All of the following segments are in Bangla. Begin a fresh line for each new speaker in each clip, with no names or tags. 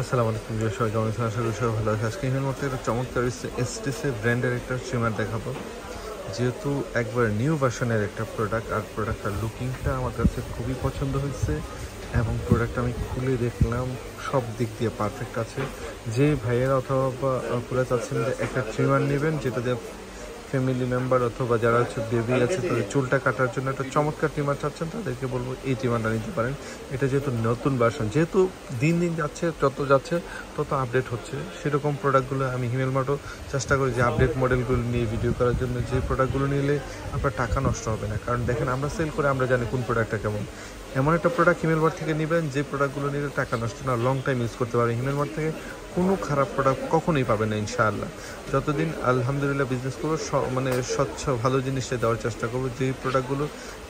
আসসালামু আলাইকুম সবাই কেমন আছেন? আশা করি সবাই ভালো আছে। আজকে এর মধ্যে একটা চমৎকার এসটিসি ব্র্যান্ডের একটা ট্রিমার দেখাবো, যেহেতু একবার নিউ ভার্সনের একটা প্রোডাক্ট, আর প্রোডাক্টটার লুকিংটা আমার কাছে খুবই পছন্দ হয়েছে এবং প্রোডাক্টটা আমি খুলে দেখলাম সব দিক দিয়ে পারফেক্ট আছে। যে ভাইয়েরা অথবা পুরো চাচ্ছেন যে একটা ট্রিমার নেবেন যেটা দিয়ে ফ্যামিলি মেম্বার অথবা যারা হচ্ছে বেবি আছে তাদের চুলটা কাটার জন্য একটা চমৎকার ট্রিমার চাচ্ছেন, তাদেরকে বলবো এই ট্রিমারটা নিতে পারেন। এটা যেহেতু নতুন ভার্সন, যেহেতু দিন দিন যাচ্ছে, যত যাচ্ছে তত আপডেট হচ্ছে, সেরকম প্রোডাক্টগুলো আমি হিমেল মার্টও চেষ্টা করি যে আপডেট মডেলগুলো নিয়ে ভিডিও করার জন্য। যে প্রোডাক্টগুলো নিলে আপনার টাকা নষ্ট হবে না, কারণ দেখেন আমরা সেল করে আমরা জানি কোন প্রোডাক্টটা কেমন। এমন একটা প্রোডাক্ট হিমেল মার্ট থেকে নেবেন যে প্রোডাক্টগুলো নিলে টাকা নষ্ট না, লং টাইম ইউজ করতে পারবেন। হিমেল মার্ট থেকে কোনো খারাপ প্রোডাক্ট কখনোই পাবেন না ইনশাআল্লাহ। যতদিন আলহামদুলিল্লাহ বিজনেস করবো মানে স্বচ্ছ ভালো জিনিসটা দেওয়ার চেষ্টা করবো। যেই প্রোডাক্টগুলো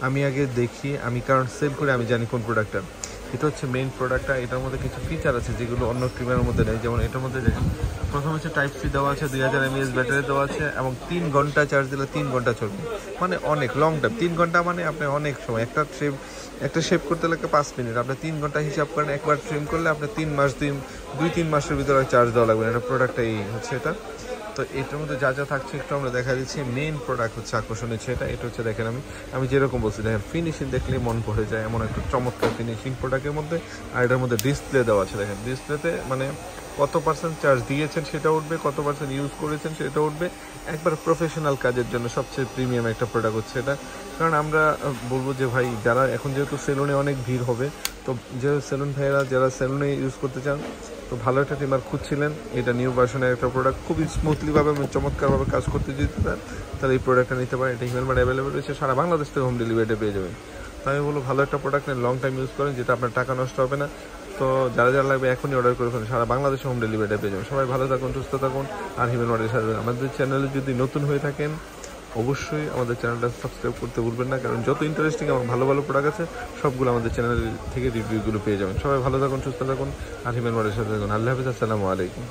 আমি আগে দেখি, আমি কারণ সেল করে আমি জানি কোন প্রোডাক্টটা। এটা হচ্ছে মেইন প্রোডাক্টটা। এটার মধ্যে কিছু ফিচার আছে যেগুলো অন্য ক্রিমের মধ্যে নেই। যেমন এটার মধ্যে দেখেন প্রথম হচ্ছে টাইপ সি দেওয়া আছে, 2000 mAh ব্যাটারি দেওয়া আছে এবং 3 ঘন্টা চার্জ দিলে 3 ঘন্টা চলবে, মানে অনেক লং টাইম। 3 ঘন্টা মানে আপনি অনেক সময় একটা শেপ করতে লাগে 5 মিনিট, আপনি 3 ঘন্টা হিসাব করেন। একবার ট্রিম করলে আপনি 2-3 মাসের ভিতরে চার্জ দেওয়া লাগবে। এটা প্রোডাক্টটা এই হচ্ছে এটা। তো এটার মধ্যে যা যা থাকছে একটু আমরা দেখা দিচ্ছি। মেইন প্রোডাক্ট হচ্ছে আকর্ষণীয় এটা হচ্ছে দেখেন, আমি যেরকম বলছি দেখেন, ফিনিশিং দেখলেই মন ভরে যায়, এমন একটা চমৎকার ফিনিশিং প্রোডাক্টের মধ্যে। আর এটার মধ্যে ডিসপ্লে দেওয়া আছে, দেখেন ডিসপ্লেতে মানে কত পার্সেন্ট চার্জ দিয়েছেন সেটা উঠবে, কত পার্সেন্ট ইউজ করেছেন সেটা উঠবে। একবার প্রফেশনাল কাজের জন্য সবচেয়ে প্রিমিয়াম একটা প্রোডাক্ট হচ্ছে এটা। কারণ আমরা বলবো যে ভাই, যারা এখন যেহেতু সেলুনে অনেক ভিড় হবে, তো যে সেলুন ভাইয়েরা যারা সেলুনে ইউজ করতে চান, তো ভালো একটা ট্রিমার খুঁজছিলেন, এটা নিউ ভার্সনের একটা প্রোডাক্ট, খুবই স্মুথলিভাবে চমৎকারভাবে কাজ করতে যেতে চান, তাহলে এই প্রোডাক্টটা নিতে পারেন। এটা হিমেল মার্ট অ্যাভেলেবেল রয়েছে, সারা বাংলাদেশ থেকে হোম ডেলিভারিতে পেয়ে যাবেন। তো আমি বলবো ভালো একটা প্রোডাক্ট নেন, লং টাইম ইউজ করেন, যেটা আপনার টাকা নষ্ট হবে না। তো যারা যারা লাগবে এখনই অর্ডার করে ফেলেন, সারা বাংলাদেশে হোম ডেলিভারিতে পেয়ে যাবেন। সবাই ভালো থাকুন, সুস্থ থাকুন, আর হিমেল মার্টের সাথে আমাদের চ্যানেলে যদি নতুন হয়ে থাকেন অবশ্যই আমাদের চ্যানেলটা সাবস্ক্রাইব করতে ভুলবেন না, কারণ যত ইন্টারেস্টিং এবং ভালো ভালো প্রোডাক্ট আছে সবগুলো আমাদের চ্যানেল থেকে রিভিউগুলো পেয়ে যাবেন। সবাই ভালো থাকুন, সুস্থ থাকুন, আর হিমেল মার্টের সাথে থাকুন। আল্লাহ হাফিজ, আসসালামু আলাইকুম।